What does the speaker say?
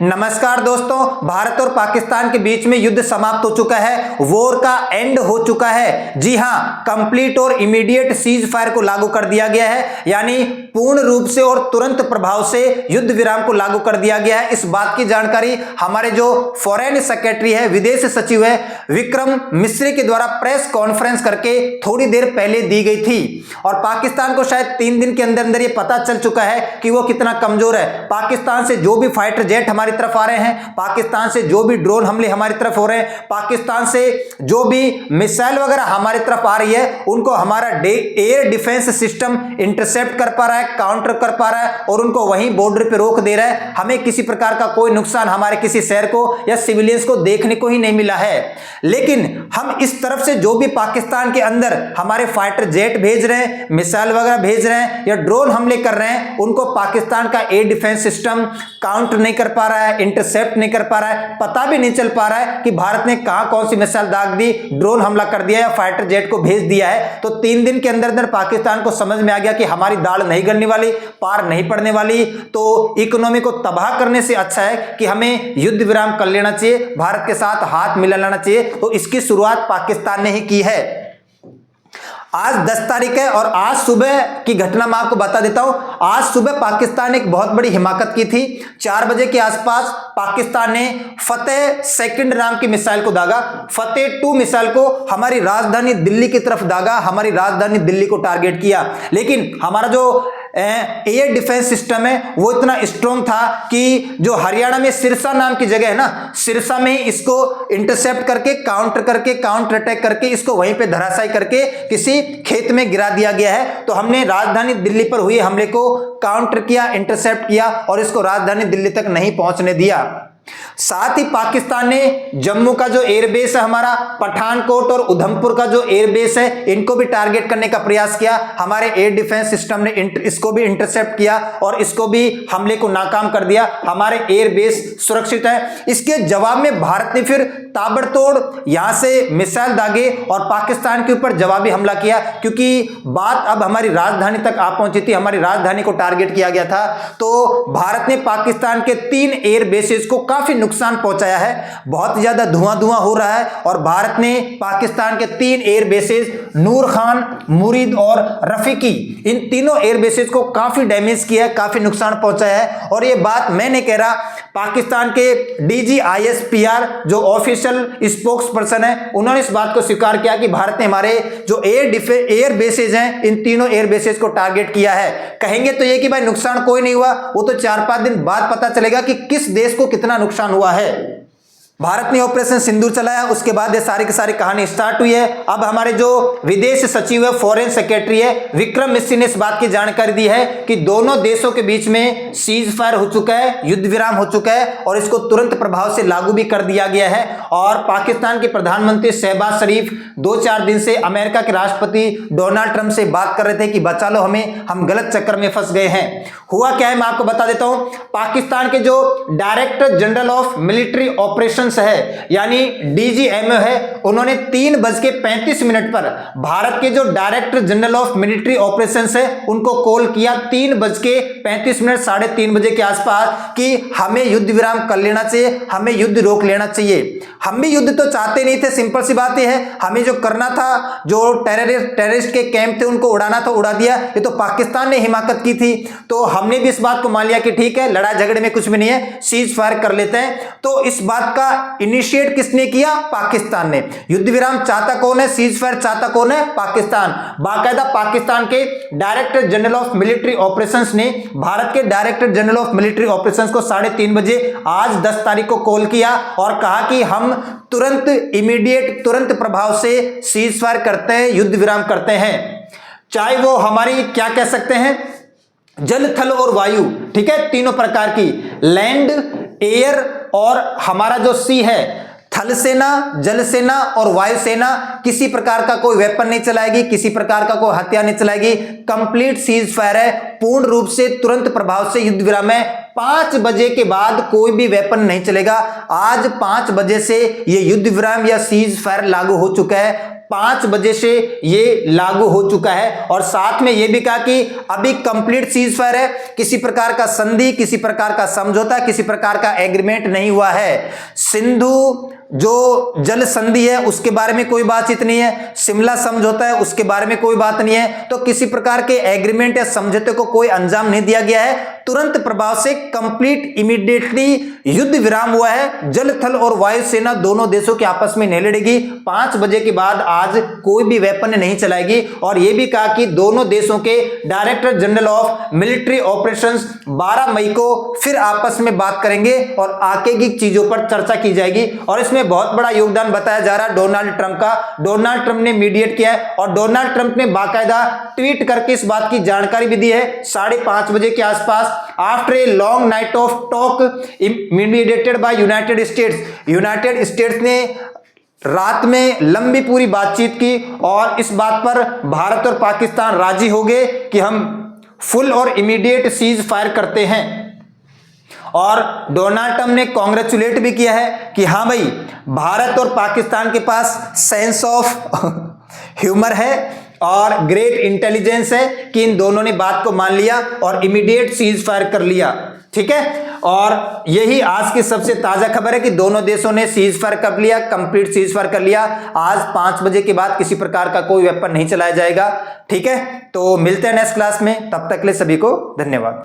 नमस्कार दोस्तों, भारत और पाकिस्तान के बीच में युद्ध समाप्त हो चुका है। वॉर का एंड हो चुका है। जी हां, कंप्लीट और इमीडिएट सीज फायर को लागू कर दिया गया है, यानी पूर्ण रूप से और तुरंत प्रभाव से युद्ध विराम को लागू कर दिया गया है। इस बात की जानकारी हमारे जो फॉरेन सेक्रेटरी है, विदेश सचिव है विक्रम मिस्री के द्वारा प्रेस कॉन्फ्रेंस करके थोड़ी देर पहले दी गई थी। और पाकिस्तान को शायद 3 दिन के अंदर अंदर ये पता चल चुका है कि वो कितना कमजोर है। पाकिस्तान से जो भी फाइटर जेट हमारी तरफ आ रहे हैं, पाकिस्तान से जो भी ड्रोन हमले हमारी तरफ हो रहे हैं, पाकिस्तान से जो भी मिसाइल वगैरह हमारी तरफ आ रही है, उनको हमारा एयर डिफेंस सिस्टम इंटरसेप्ट कर पा रहा है, काउंटर कर पा रहा है और उनको वहीं बॉर्डर पे रोक दे रहा है। हमें किसी प्रकार का कोई नुकसान हमारे किसी शहर को या सिविलियंस को देखने को ही नहीं मिला है। लेकिन हम इस तरफ से जो भी पाकिस्तान के अंदर हमारे फाइटर जेट भेज रहे हैं, मिसाइल वगैरह भेज रहे हैं या ड्रोन हमले कर रहे हैं, उनको पाकिस्तान का एयर डिफेंस सिस्टम काउंटर नहीं कर पा रहा है, इंटरसेप्ट नहीं कर पा रहा है। पता भी नहीं चल पा रहा है कि भारत ने कहां कौन सी मिसाइल दाग दी, ड्रोन हमला कर दिया या फाइटर जेट को भेज दिया है। तो 3 दिन के अंदर अंदर पाकिस्तान को समझ में आ गया कि हमारी दाल नहीं गलने वाली, पार नहीं पड़ने वाली। तो इकोनॉमी को तबाह करने से अच्छा है कि हमें युद्ध विराम कर लेना चाहिए, भारत के साथ हाथ मिला लेना चाहिए। तो इसकी शुरुआत पाकिस्तान ने ही की है। आज 10 तारीख है और आज सुबह की घटना मैं आपको बता देता हूं। आज सुबह पाकिस्तान ने एक बहुत बड़ी हिमाकत की थी। 4 बजे के आसपास पाकिस्तान ने फतेह सेकंड नाम की मिसाइल को दागा। फतेह 2 मिसाइल को हमारी राजधानी दिल्ली की तरफ दागा, हमारी राजधानी दिल्ली को टारगेट किया। लेकिन हमारा जो एयर डिफेंस सिस्टम है वो इतना स्ट्रॉन्ग था कि जो हरियाणा में सिरसा नाम की जगह है ना, सिरसा में इसको इंटरसेप्ट करके काउंटर अटैक करके इसको वहीं पे धराशायी करके किसी खेत में गिरा दिया गया है। तो हमने राजधानी दिल्ली पर हुए हमले को काउंटर किया, इंटरसेप्ट किया और इसको राजधानी दिल्ली तक नहीं पहुंचने दिया। साथ ही पाकिस्तान ने जम्मू का जो एयरबेस है हमारा, पठानकोट और उधमपुर का जो एयरबेस है, इनको भी टारगेट करने का प्रयास किया। हमारे एयर डिफेंस सिस्टम ने इसको भी इंटरसेप्ट किया और इसको भी हमले को नाकाम कर दिया। हमारे एयरबेस सुरक्षित है। इसके जवाब में भारत ने फिर ताबड़तोड़ यहां से मिसाइल दागे और पाकिस्तान के ऊपर जवाबी हमला किया, क्योंकि बात अब हमारी राजधानी तक आ पहुंची थी, हमारी राजधानी को टारगेट किया गया था। तो भारत ने पाकिस्तान के 3 एयर बेसेस को काफी नुकसान पहुंचाया है। बहुत ज्यादा धुआं हो रहा है और भारत ने पाकिस्तान के 3 एयर बेसेस नूर खान, मुरीद और रफीकी, इन तीनों एयर बेसेस को काफी डैमेज किया है, काफी नुकसान पहुंचाया है। और ये बात मैं नहीं कह रहा, पाकिस्तान के DGISPR जो ऑफिशियल स्पोक्स पर्सन है, उन्होंने इस बात को स्वीकार किया कि भारत ने हमारे जो एयर बेसेस हैं, इन तीनों एयर बेसेस को टारगेट किया है। कहेंगे तो ये कि भाई नुकसान कोई नहीं हुआ, वो तो 4-5 दिन बाद पता चलेगा कि किस देश को कितना नुकसान हुआ है। भारत ने ऑपरेशन सिंदूर चलाया, उसके बाद ये सारी की सारी कहानी स्टार्ट हुई है। अब हमारे जो विदेश सचिव है, फॉरेन सेक्रेटरी है विक्रम मिस्री ने इस बात की जानकारी दी है कि दोनों देशों के बीच में सीज फायर हो चुका है, युद्ध विराम हो चुका है और इसको तुरंत प्रभाव से लागू भी कर दिया गया है। और पाकिस्तान के प्रधानमंत्री शहबाज शरीफ 2-4 दिन से अमेरिका के राष्ट्रपति डोनाल्ड ट्रंप से बात कर रहे थे कि बचा लो हमें, हम गलत चक्कर में फंस गए हैं। हुआ क्या है मैं आपको बता देता हूं। पाकिस्तान के जो director general of military operation है, यानी DGMO है, उन्होंने 3:35 पर भारत के जो director general of military operations है उनको कॉल किया 3:35 3:30 बजे के आसपास कि हमें युद्ध विराम कर लेना चाहिए, हमें युद्ध रोक लेना चाहिए। हम भी युद्ध तो चाहते नहीं थे, सिंपल सी बात यह है, हमें जो करना था, जो टेररिस्ट के कैंप थे उनको उड़ाना था, उड़ा दिया। ये तो पाकिस्तान ने हिमाकत की थी, तो हमने भी इस बात को मान लिया कि ठीक है, लड़ाई झगड़े में कुछ भी नहीं है, सीज फायर कर लेते हैं। तो इस बात का इनिशिएट किसने किया? पाकिस्तान ने। युद्ध विराम चाहता कौन है, सीज फायर चाहता कौन है? पाकिस्तान। बाकायदा पाकिस्तान के director general of military operations ने भारत के director general of military operations को 3:30 बजे आज 10 तारीख को कॉल किया और कहा कि हम तुरंत इमीडिएट तुरंत प्रभाव से सीज फायर करते हैं, युद्ध विराम करते हैं। चाहे वो हमारी क्या कह सकते हैं, जल, थल और वायु, ठीक है, तीनों प्रकार की, लैंड, एयर और हमारा जो सी है, थल सेना, जल सेना और वायु सेना, किसी प्रकार का कोई वेपन नहीं चलाएगी, किसी प्रकार का कोई हथियार नहीं चलाएगी। कंप्लीट सीज फायर है, पूर्ण रूप से तुरंत प्रभाव से युद्ध विराम है। 5 बजे के बाद कोई भी वेपन नहीं चलेगा। आज 5 बजे से ये युद्ध विराम या सीज फायर लागू हो चुका है। 5 बजे से ये लागू हो चुका है और साथ में ये भी कहा कि अभी कंप्लीट सीज फायर है, किसी प्रकार का संधि, किसी प्रकार का समझौता, किसी प्रकार का एग्रीमेंट नहीं हुआ है। सिंधु जो जल संधि है उसके बारे में कोई बातचीत नहीं है, शिमला समझौता है उसके बारे में कोई बात नहीं है। तो किसी प्रकार के एग्रीमेंट या समझौते को कोई अंजाम नहीं दिया गया है। तुरंत प्रभाव से कंप्लीट इमीडिएटली युद्ध विराम हुआ है। जल थल और वायु सेना दोनों देशों के आपस में नहीं लड़ेगी। 5 बजे के बाद आज कोई भी वेपन नहीं चलाएगी। और यह भी कहा कि दोनों देशों के director general of military operations 12 मई को फिर आपस में बात करेंगे और आगे की चीजों पर चर्चा की जाएगी। और इसमें बहुत बड़ा योगदान बताया जा रहा है डोनाल्ड ट्रंप का। डोनाल्ड ट्रंप ने मीडिएट किया है और डोनाल्ड ट्रंप ने बाकायदा ट्वीट करके इस बात की जानकारी भी दी है 5:30 बजे के आसपास। After a long night of talk mediated by United states, United states ने रात में लंबी पूरी बातचीत की और इस बात पर भारत और पाकिस्तान राजी हो गए कि हम फुल और इमीडिएट सीज फायर करते हैं। और डोनाल्ड ट्रंप ने कांग्रेचुलेट भी किया है कि हाँ भाई, भारत और पाकिस्तान के पास सेंस ऑफ ह्यूमर है और ग्रेट इंटेलिजेंस है कि इन दोनों ने बात को मान लिया और इमीडिएट सीज फायर कर लिया। ठीक है, और यही आज की सबसे ताजा खबर है कि दोनों देशों ने सीज फायर कर लिया, कंप्लीट सीज फायर कर लिया। आज 5 बजे के बाद किसी प्रकार का कोई वेपन नहीं चलाया जाएगा। ठीक है, तो मिलते हैं नेक्स्ट क्लास में, तब तक के लिए सभी को धन्यवाद।